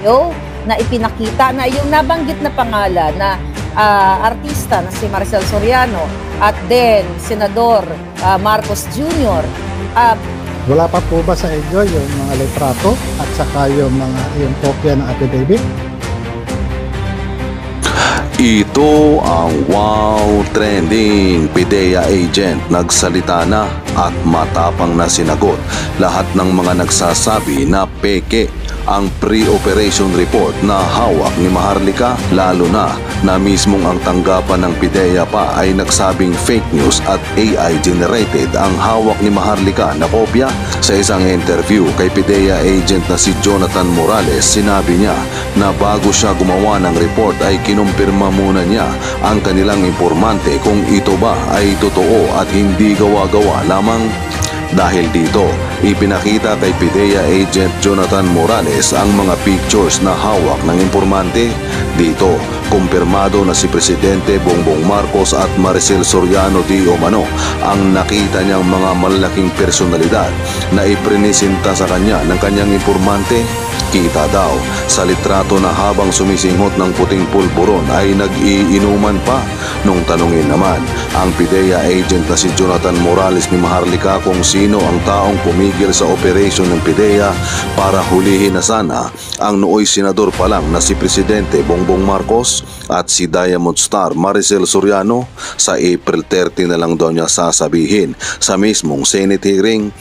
video na ipinakita na yung nabanggit na pangalan na artista na si Maricel Soriano at then Senador Marcos Jr. Wala pa po ba sa inyo yung mga litrato at saka yung kopya ng affidavit? Ito ang wow trending. PIDEA agent nagsalita na at matapang na sinagot lahat ng mga nagsasabi na peke ang pre-operation report na hawak ni Maharlika, lalo na mismong ang tanggapan ng PIDEA pa ay nagsabing fake news at AI generated ang hawak ni Maharlika na kopya. Sa isang interview kay PIDEA agent na si Jonathan Morales, sinabi niya na bago siya gumawa ng report ay kinumpirma muna niya ang kanilang informante kung ito ba ay totoo at hindi gawa-gawa lamang. Dahil dito, ipinakita kay PIDEA agent Jonathan Morales ang mga pictures na hawak ng informante. Dito, kumpirmado na si Presidente Bongbong Marcos at Maricel Soriano di umano ang nakita niyang mga malalaking personalidad na iprinisinta sa kanya ng kanyang informante. Kita daw sa litrato na habang sumisinghot ng puting pulburon ay nag-iinuman pa. Nung tanungin naman ang PIDEA agent na si Jonathan Morales ni Maharlika kung sino ang taong pumigil sa operasyon ng PIDEA para hulihin na sana ang nooy senador pa lang na si Presidente Bongbong Marcos at si Diamond Star Maricel Soriano, sa April 30 na lang daw niya sasabihin sa mismong Senate hearing.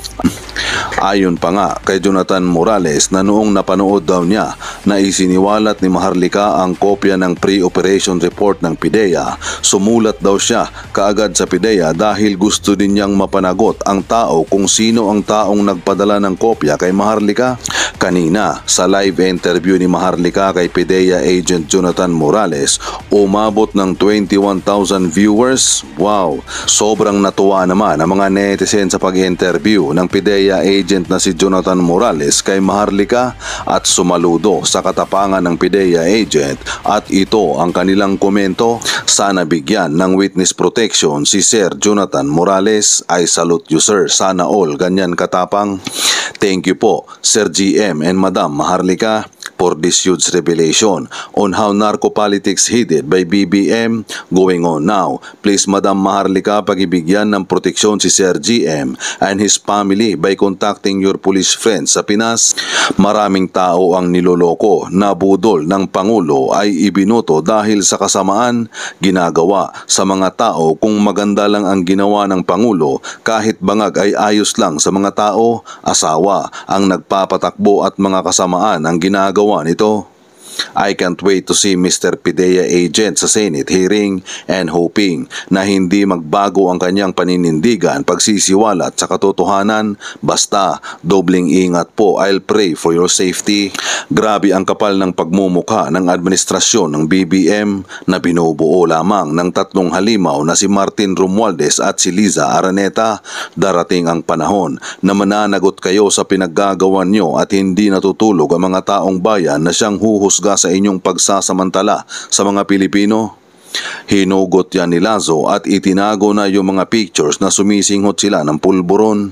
Ayon pa nga kay Jonathan Morales na noong napanood daw niya na isiniwalat ni Maharlika ang kopya ng pre-operation report ng PIDEA, sumulat daw siya kaagad sa PIDEA dahil gusto din niyang mapanagot ang tao kung sino ang taong nagpadala ng kopya kay Maharlika. Kanina sa live interview ni Maharlika kay PIDEA agent Jonathan Morales, umabot ng 21,000 viewers. Wow! Sobrang natuwa naman ang mga netizen sa pag-interview ng PIDEA agent na si Jonathan Morales kay Maharlika at sumaludo sa katapangan ng PIDEA agent, at ito ang kanilang komento: sana bigyan ng witness protection si Sir Jonathan Morales. I salute you sir, sana all ganyan katapang. Thank you po Sir GM and Madam Maharlika for this huge revelation on how narco politics headed by BBM going on now. Please Madam Maharlika, pagibigyan ng proteksyon si Sir GM and his family by contacting your police friends sa Pinas. Maraming tao ang niloloko na budol ng Pangulo ay ibinuto dahil sa kasamaan ginagawa sa mga tao. Kung maganda lang ang ginawa ng Pangulo, kahit bangag ay ayos lang sa mga tao. Asawa ang nagpapatakbo at mga kasamaan ang ginagawa nito. I can't wait to see Mr. PIDEA agent sa Senate hearing and hoping na hindi magbago ang kanyang paninindigan, pagsisiwalat sa katotohanan. Basta dobling ingat po. I'll pray for your safety. Grabe ang kapal ng pagmumukha ng administrasyon ng BBM na binubuo lamang ng tatlong halimaw na si Martin Romualdez at si Liza Araneta. Darating ang panahon na mananagot kayo sa pinaggagawa nyo at hindi natutulog ang mga taong bayan na siyang huhusga sa inyong pagsasamantala sa mga Pilipino. Hinugot yan ni Lazo at itinago na yung mga pictures na sumisinghot sila ng pulburon.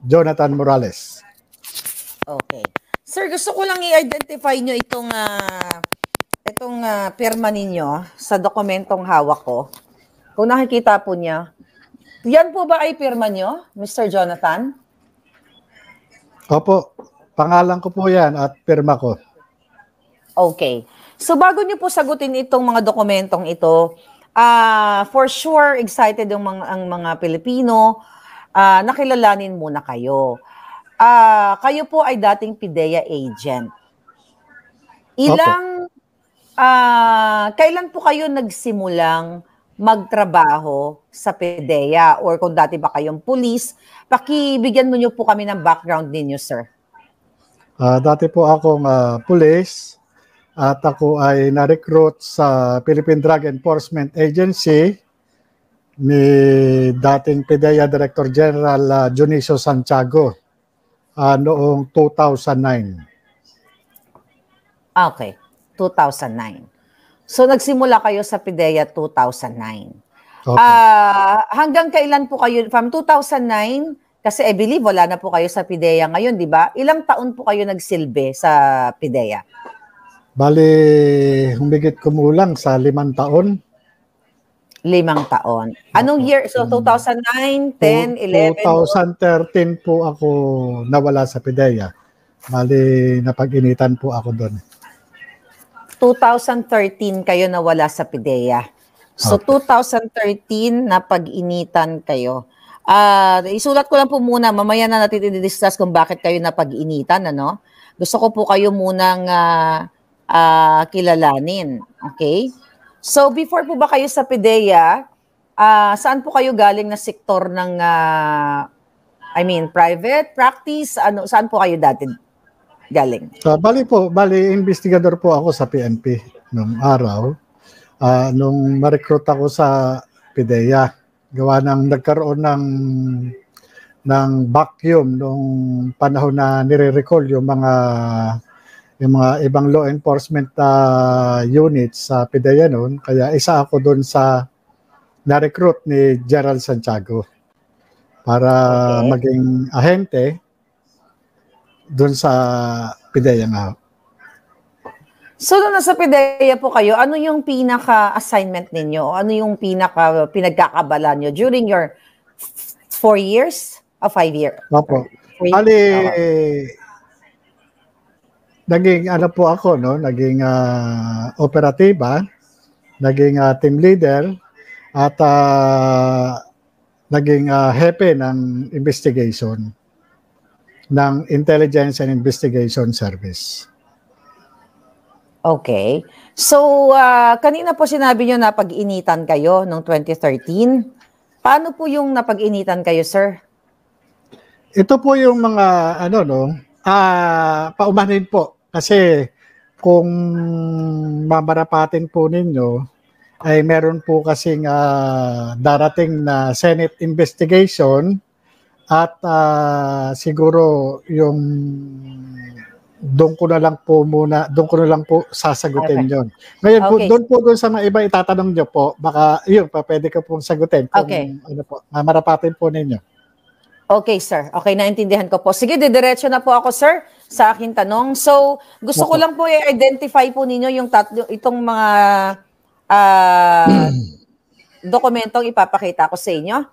Jonathan Morales. Okay. Sir, gusto ko lang i-identify nyo itong pirma ninyo sa dokumentong hawak ko. Kung nakikita po niya, yan po ba ay pirma nyo, Mr. Jonathan? Opo, pangalan ko po yan at pirma ko. Okay. So bago niyo po sagutin itong mga dokumentong ito, for sure excited ang mga Pilipino, nakilalanin muna kayo. Kayo po ay dating PIDEA agent. Kailan po kayo nagsimulang magtrabaho sa PIDEA, or kung dati ba kayong pulis, pakibigyan mo niyo po kami ng background ninyo, sir. Dati po akong pulis. At ako ay na-recruit sa Philippine Drug Enforcement Agency ni dating PIDEA Director General Junicio Santiago noong 2009. Okay, 2009. So nagsimula kayo sa PIDEA 2009. Okay. Hanggang kailan po kayo, from 2009 Kasi I believe wala na po kayo sa PIDEA ngayon, di ba? Ilang taon po kayo nagsilbi sa PIDEA? Bali, humigit kumulang sa 5 taon. 5 taon. Anong year? So, 2009, 10, 11? 2013 po ako nawala sa PIDEA. Bali, napag-initan po ako doon. 2013 kayo nawala sa PIDEA. So, 2013 napag-initan kayo. Isulat ko lang po muna, mamaya na natin i-discuss kung bakit kayo napag-initan, ano? Gusto ko po kayo munang kilalanin, okay? So, before po ba kayo sa PIDEA, saan po kayo galing na sektor ng, private practice? Saan po kayo dati galing? Bali, investigador po ako sa PNP nung araw. Nung ma-recruit ako sa PIDEA, gawa ng nagkaroon ng vacuum nung panahon na nire-recall yung mga ibang law enforcement units sa PIDEA noon. Kaya isa ako doon sa na-recruit ni Gerald Santiago para maging ahente doon sa PIDEA nga. So, nung nasa PIDEA po kayo, ano yung pinaka-assignment ninyo? Ano yung pinagkakabala nyo during your 4 years o 5 years? Opo. Bali, naging po ako, no? Naging operatiba, naging team leader, at naging hepe ng investigation ng Intelligence and Investigation Service. Okay. So, kanina po sinabi nyo na pag-initan kayo noong 2013. Paano po yung napag-initan kayo, sir? Ito po yung mga, paumanin po. Kasi kung mamarapatin po ninyo, ay meron po kasing darating na Senate investigation at siguro yung doon ko na lang po sasagutin yon. Ngayon po, doon sa mga iba itatanong nyo po, baka yun pa pwede ko pong sagutin kung mamarapatin po ninyo. Okay, sir. Okay, naintindihan ko po. Sige, didiretso na po ako, sir, sa aking tanong. So, gusto ko lang po i-identify po ninyo yung itong mga dokumentong ipapakita ko sa inyo.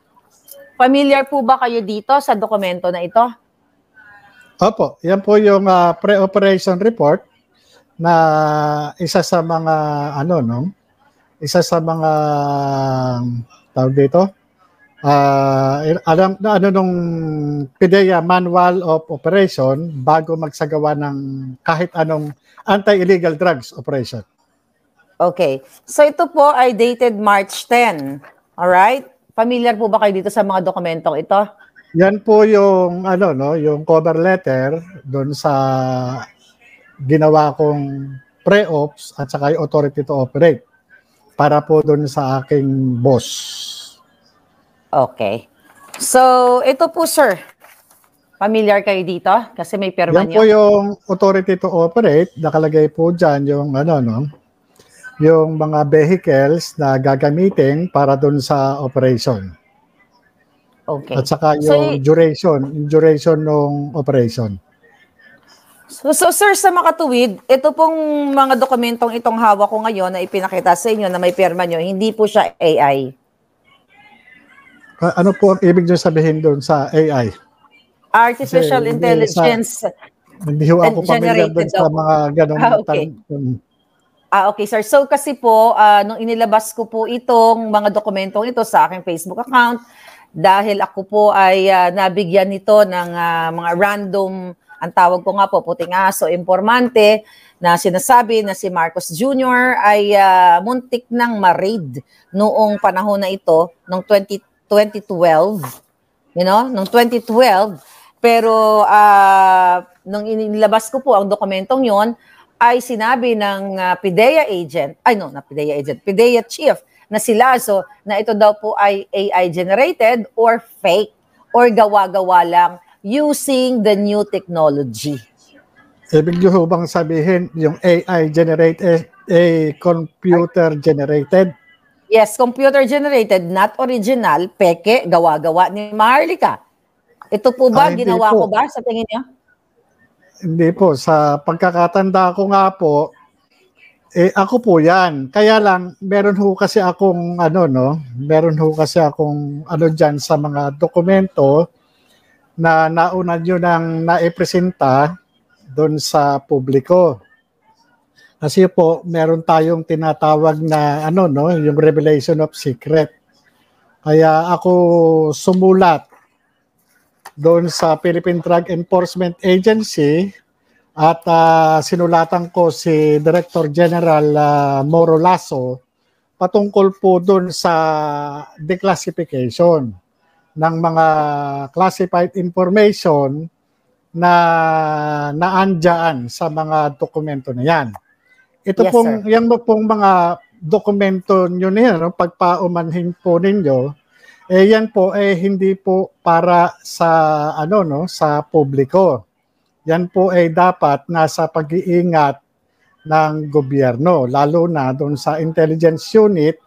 Familiar po ba kayo dito sa dokumento na ito? Opo, yan po yung pre-operation report na isa sa mga tawag dito. Alam na nung PIDEA Manual of Operation bago magsagawa ng kahit anong anti-illegal drugs operation. Okay. So ito po ay dated March 10. Alright? Familiar po ba kayo dito sa mga dokumentong ito? Yan po yung yung cover letter doon sa ginawa kong pre-ops at saka yung authority to operate para po doon sa aking boss. Okay. So, ito po, sir. Familiar kayo dito? Kasi may pirma Yan po yung authority to operate. Nakalagay po dyan yung yung mga vehicles na gagamitin para doon sa operation. Okay. At saka yung duration ng operation. So, sir, sa makatuwid, ito pong mga dokumentong itong hawak ko ngayon na ipinakita sa inyo na may pirma nyo, hindi po siya AI. Ano po ang ibig nyo sabihin doon sa AI? Artificial Intelligence. Hindi ho ako familiar doon sa mga ganong okay, sir. So, kasi po, nung inilabas ko po itong mga dokumentong ito sa aking Facebook account, dahil ako po ay nabigyan nito ng mga random, ang tawag ko nga po, puting aso, informante, na sinasabi na si Marcos Jr. ay muntik ng ma-raid noong panahon na ito, noong 2012, noong 2012. Pero nung inilabas ko po ang dokumentong yon, ay sinabi ng PIDEA agent, PIDEA chief, na si Lazo, na ito daw po ay AI generated or fake or gawa-gawa lang using the new technology. Ibig nyo bang sabihin yung AI generated, computer generated? Yes, computer generated, not original, peke, gawa-gawa ni Maharlika. Ito po ba, Hindi ginawa po. ko ba sa tingin niyo? Hindi po. Sa pagkakatanda ko nga po, ako po yan. Kaya lang, meron ho kasi akong meron ho kasi akong dyan sa mga dokumento na nauna nyo nang naipresenta doon sa publiko. Kasi po, meron tayong tinatawag na yung revelation of secret. Kaya ako sumulat doon sa Philippine Drug Enforcement Agency at sinulatan ko si Director General Moro Lasso patungkol po doon sa declassification ng mga classified information na naandyan sa mga dokumento na yan. Ito Yes, pong, sir. yan pong mga dokumento nyo na yan, pagpaumanhin po ninyo, yan po hindi po para sa sa publiko. Yan po dapat nasa pag-iingat ng gobyerno, lalo na doon sa intelligence unit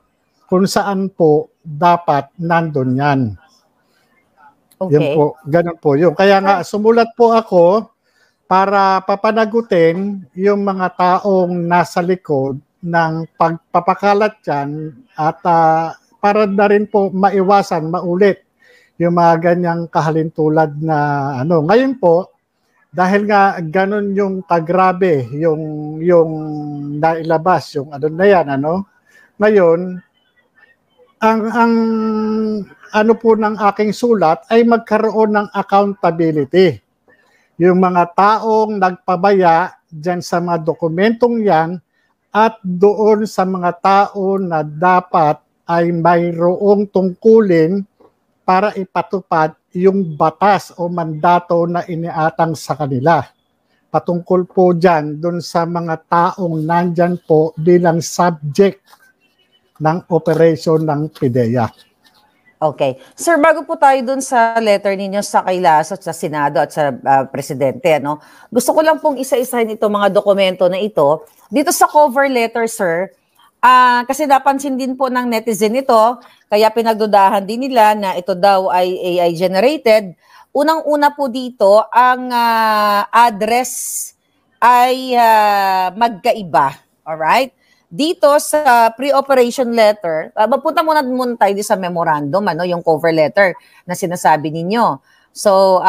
kung saan po dapat nandun yan. Okay. Yan po, ganun po yun. Kaya nga sumulat po ako para papanagutin yung mga taong nasa likod ng pagpapakalat yan at para na rin po maiwasan, maulit yung mga ganyang kahalintulad na Ngayon po, dahil nga ganun yung kagrabe yung nailabas, yung na yan, Ngayon, ang po ng aking sulat ay magkaroon ng accountability. Yung mga taong nagpabaya dyan sa mga dokumentong yan at doon sa mga tao na dapat ay mayroong tungkulin para ipatupad yung batas o mandato na iniatang sa kanila. Patungkol po dyan doon sa mga taong nandyan po bilang subject ng operation ng PIDEA. Okay. Sir, bago po tayo dun sa letter ninyo sa kay Lasso, sa Senado at sa Presidente, gusto ko lang pong isa-isahin itong mga dokumento na ito. Dito sa cover letter, sir, kasi napansin din po ng netizen ito, kaya pinagdudahan din nila na ito daw ay AI generated. Unang-una po dito, ang address ay magkaiba. Alright? Dito sa pre-operation letter, mapunta muna tayo sa memorandum, yung cover letter na sinasabi ninyo. So,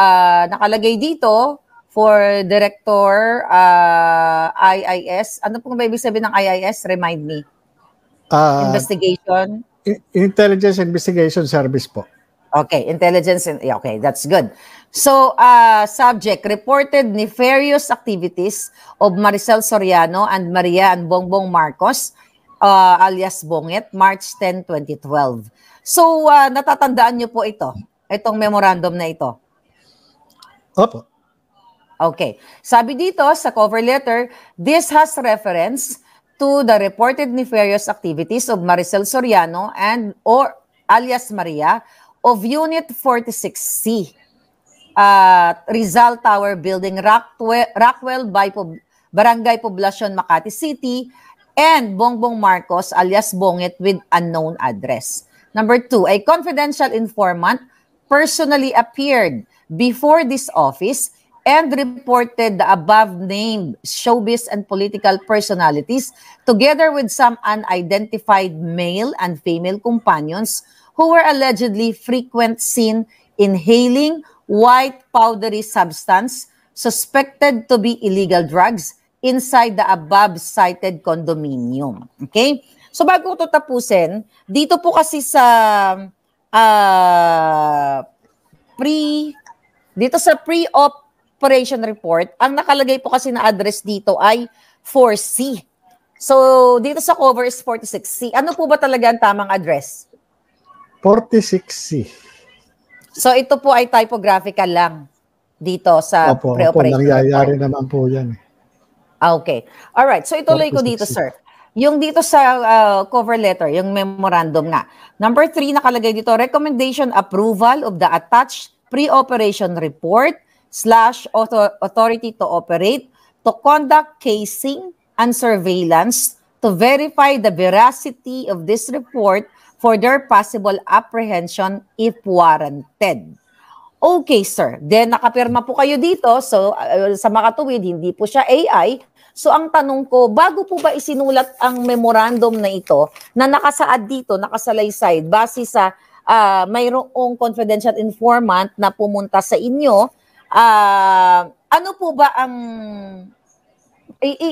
nakalagay dito for Director IIS. Ano pong ba ibig sabihin ng IIS? Remind me. Investigation? Intelligence Investigation Service po. Okay, intelligence. Okay, that's good. So, subject, reported nefarious activities of Maricel Soriano and Maria and Bongbong Marcos, alias Bonget, March 10, 2012. So, natatandaan niyo po itong memorandum na ito? Opo. Okay. Sabi dito sa cover letter, this has reference to the reported nefarious activities of Maricel Soriano and or alias Maria of Unit 46C, Rizal Tower Building, Rockwell Barangay Poblacion, Makati City, and Bongbong Marcos alias Bonget with unknown address. Number 2, a confidential informant personally appeared before this office and reported the above-named showbiz and political personalities together with some unidentified male and female companions who were allegedly seen inhaling white powdery substance suspected to be illegal drugs inside the above-cited condominium. Okay? So bago ko tapusin, dito po kasi sa pre-operation report, ang nakalagay po kasi na address dito ay 4C. So dito sa cover is 46C. Ano po ba talaga ang tamang address? 46C. So ito po ay typographical lang dito sa pre-operation report. Nangyayari naman po yan. Okay. Alright. So ituloy ko dito, sir. Yung dito sa cover letter, yung memorandum nga. Number 3, nakalagay dito, recommendation approval of the attached pre-operation report / authority to operate, to conduct casing and surveillance, to verify the veracity of this report for their possible apprehension if warranted. Okay, sir. Then nakapirma po kayo dito. So sa makatuwid, hindi po siya AI. So ang tanong ko, bago po ba isinulat ang memorandum na ito na nakasaad dito, nakasalaysay, base sa mayroong confidential informant na pumunta sa inyo, ano po ba ang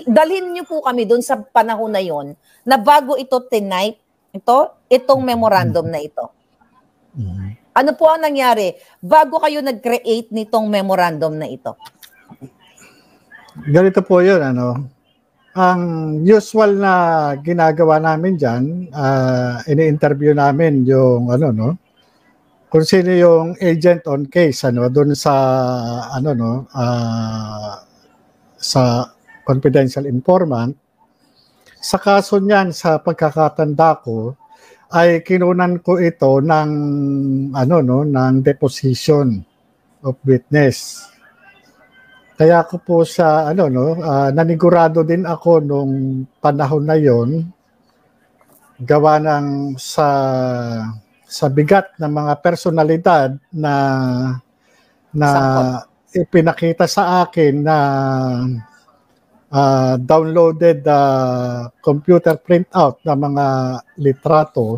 dalhin niyo po kami doon sa panahon na yon na bago ito tinipe, itong memorandum na ito. Ano po ang nangyari bago kayo nag-create nitong memorandum na ito? Ganito po yun, ang usual na ginagawa namin dyan, ini-interview namin yung, kung sino yung agent on case, doon sa, sa confidential informant. Sa kaso niyan, sa pagkakatanda ko, ay kinunan ko ito ng ng deposition of witness. Kaya ko po sa nanigurado din ako nung panahon na yon, gawa ng sa bigat ng mga personalidad na ipinakita sa akin na downloaded computer printout ng mga litrato.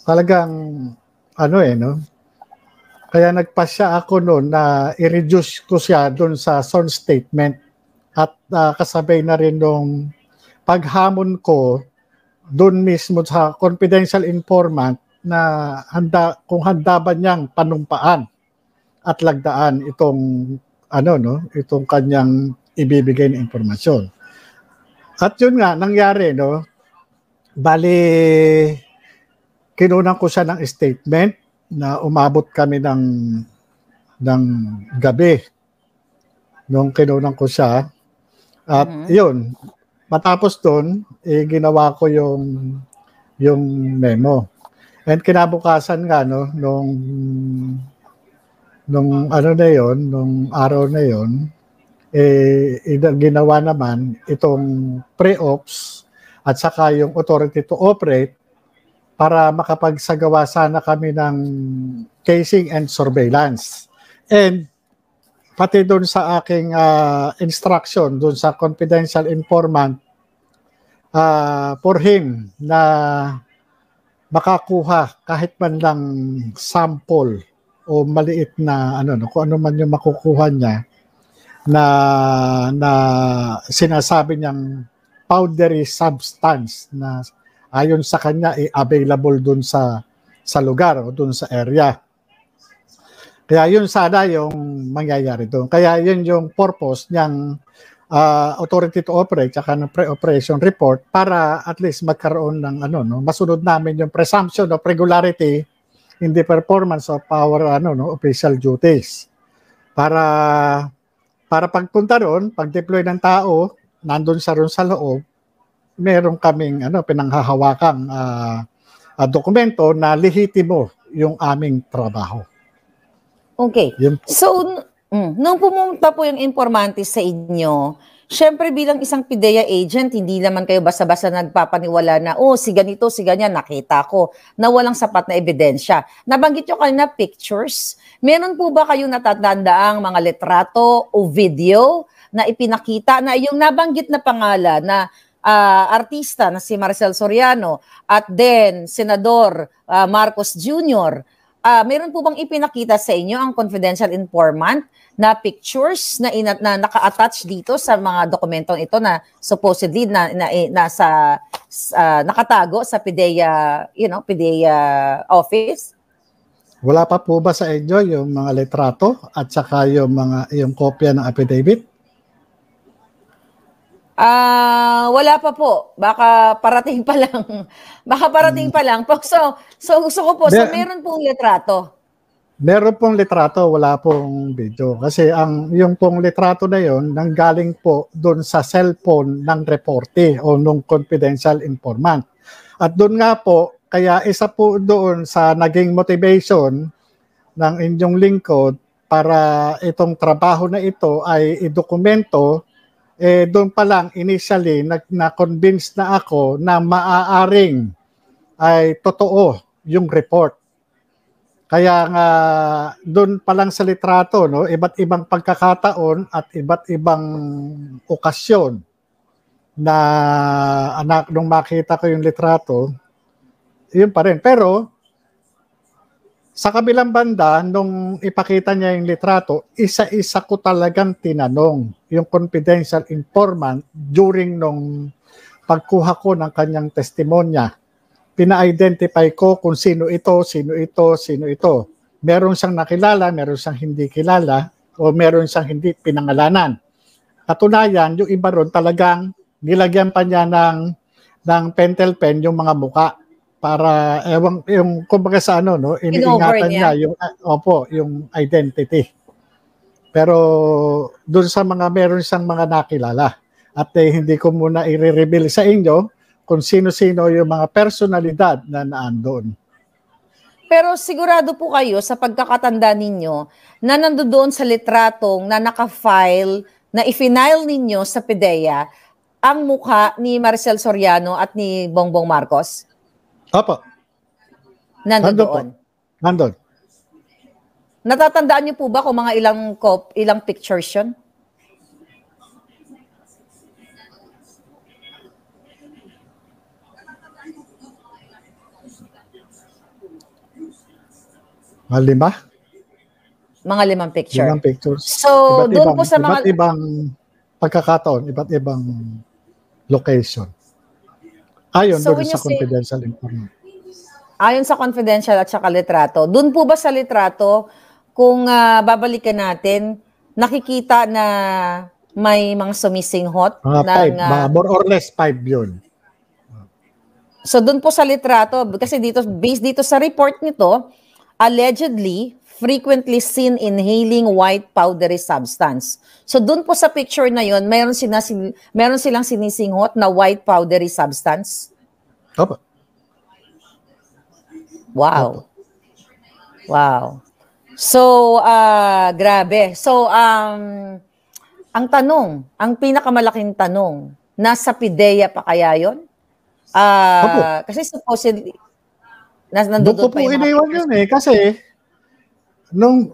Talagang kaya nagpasya ako noon na i-reduce ko siya doon sa sworn statement at kasabay na rin nung paghamon ko doon mismo sa confidential informant na kung handa ba niyang panumpaan at lagdaan itong itong kanyang ibibigay na impormasyon. At yun nga, nangyari, bali, kinunan ko siya ng statement na umabot kami ng gabi nung kinunan ko siya. At yun, matapos doon, ginawa ko yung memo. And kinabukasan nga, nung araw na yon, ginawa naman itong pre-ops at saka yung authority to operate para makapagsagawa sana kami ng casing and surveillance. And pati doon sa aking instruction, doon sa confidential informant, for him na makakuha kahit man lang sample o maliit na kung ano man yung makukuha niya, na sinasabi niyang powdery substance na ayon sa kanya available dun sa lugar o dun sa area. Kaya yun sana yung mangyayari doon. Kaya yun yung purpose niyang authority to operate at ng pre-operation report para at least magkaroon ng masunod namin yung presumption of regularity in the performance of our official duties. Para pagpunta roon, pag-deploy ng tao, nandun sa loob, meron kaming pinanghahawakang dokumento na lehitimo yung aming trabaho. Okay. So, nung pumunta po yung informante sa inyo, syempre bilang isang PIDEA agent, hindi naman kayo basta-basta nagpapaniwala na, si ganito, si ganyan, nakita ko, na walang sapat na ebidensya. Nabanggit nyo kanina pictures. Meron po ba kayong natatandaang mga litrato o video na ipinakita na yung nabanggit na pangalan na artista na si Maricel Soriano at then Senador Marcos Jr., meron po bang ipinakita sa inyo ang confidential informant na pictures na naka-attach dito sa mga dokumentong ito na supposedly nasa nakatago sa PIDEA, PIDEA office? Wala pa po ba sa inyo yung mga litrato at saka yung kopya ng affidavit? Wala pa po. Baka parating pa lang. So gusto ko po, meron pong litrato. Meron pong litrato, wala pong video. Kasi yung pong litrato na yon nanggaling po doon sa cellphone ng reporte o nung confidential informant. At doon nga po, kaya isa po doon sa naging motivation ng inyong lingkod para itong trabaho na ito ay idokumento, doon pa lang initially na-convince na ako na maaaring ay totoo yung report. Kaya nga doon pa lang sa litrato, no, iba't ibang pagkakataon at iba't ibang okasyon na anak nung makita ko yung litrato, yun pa rin. Pero sa kabilang banda, nung ipakita niya yung litrato, isa-isa ko talagang tinanong yung confidential informant during nung pagkuha ko ng kanyang testimonya. Pina-identify ko kung sino ito, sino ito, sino ito. Meron siyang nakilala, meron siyang hindi kilala, o meron siyang hindi pinangalanan. Katunayan, yung iba ron talagang nilagyan pa niya ng pentel pen yung mga muka para yung kumbaga sa ano, no, iniingatan niya yung yung identity. Pero doon sa mga meron siyang mga nakilala at hindi ko muna i-reveal sa inyo kung sino-sino yung mga personalidad na naandoon. Pero sigurado po kayo sa pagkakatanda ninyo na nandoon sa litratong na naka-file, na i-file ninyo sa PIDEA ang mukha ni Maricel Soriano at ni Bongbong Marcos? Opo. Nandoon. Nandun. Natatandaan niyo po ba kung mga ilang pictures yun? Lima? Mga 5 picture. 5 pictures. So, doon po sa iba't ibang pagkakataon, iba't ibang location. Ayon So, doon sa confidential information. Ayon sa confidential at saka litrato. Doon po ba sa litrato, kung babalikan natin, nakikita na may mga sumisinghot? Mga 5, more or less 5 yun. So doon po sa litrato, kasi dito, based dito sa report nito, allegedly, frequently seen inhaling white powdery substance. So doon po sa picture na yun, meron silang sinisinghot na white powdery substance? Opo. Wow. Wow. So, grabe. So, ang tanong, ang pinakamalaking tanong, nasa PIDEA pa kaya yun? Kasi supposedly, nandun Doon ko po iniwan yun kasi nung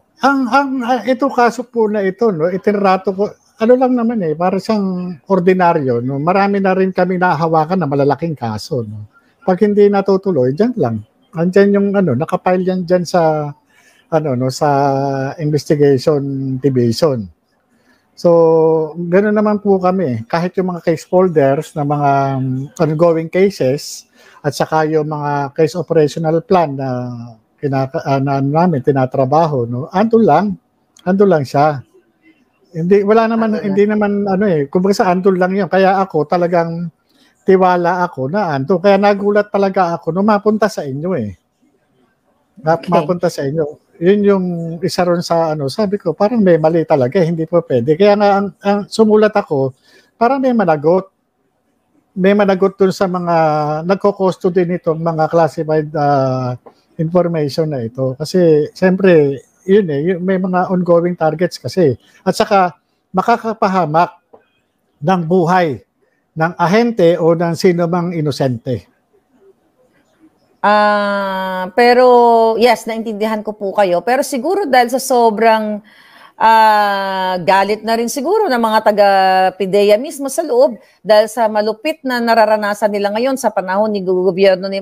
ito kaso po na ito, no, itinrato ko, ano lang naman para siyang ordinaryo, no. Marami na rin kami nahawakan na malalaking kaso, no. Pag hindi natutuloy, diyan lang. Andiyan yung nakapile yan diyan sa sa investigation division. So, ganoon naman po kami. Kahit yung mga case folders na mga ongoing cases at saka yung mga case operational plan na namin tinatrabaho, no. Andun lang siya. Hindi naman kumbaga sa andun lang 'yon. Kaya ako talagang tiwala ako na andun. Kaya nagulat talaga ako nung mapunta sa inyo mapunta sa inyo. Yun yung isa ron sa sabi ko, parang may mali talaga, hindi po pwede. Kaya nga, ang sumulat ako, parang may managot. May managot dun sa mga nagko-custody nitong mga classified information na ito. Kasi, siyempre, yun may mga ongoing targets kasi. At saka, makakapahamak ng buhay ng ahente o ng sino mang inosente. Pero yes, naintindihan ko po kayo. Pero siguro dahil sa sobrang galit na rin siguro ng mga taga-PIDEA mismo sa loob dahil sa malupit na nararanasan nila ngayon sa panahon ni gobyerno ni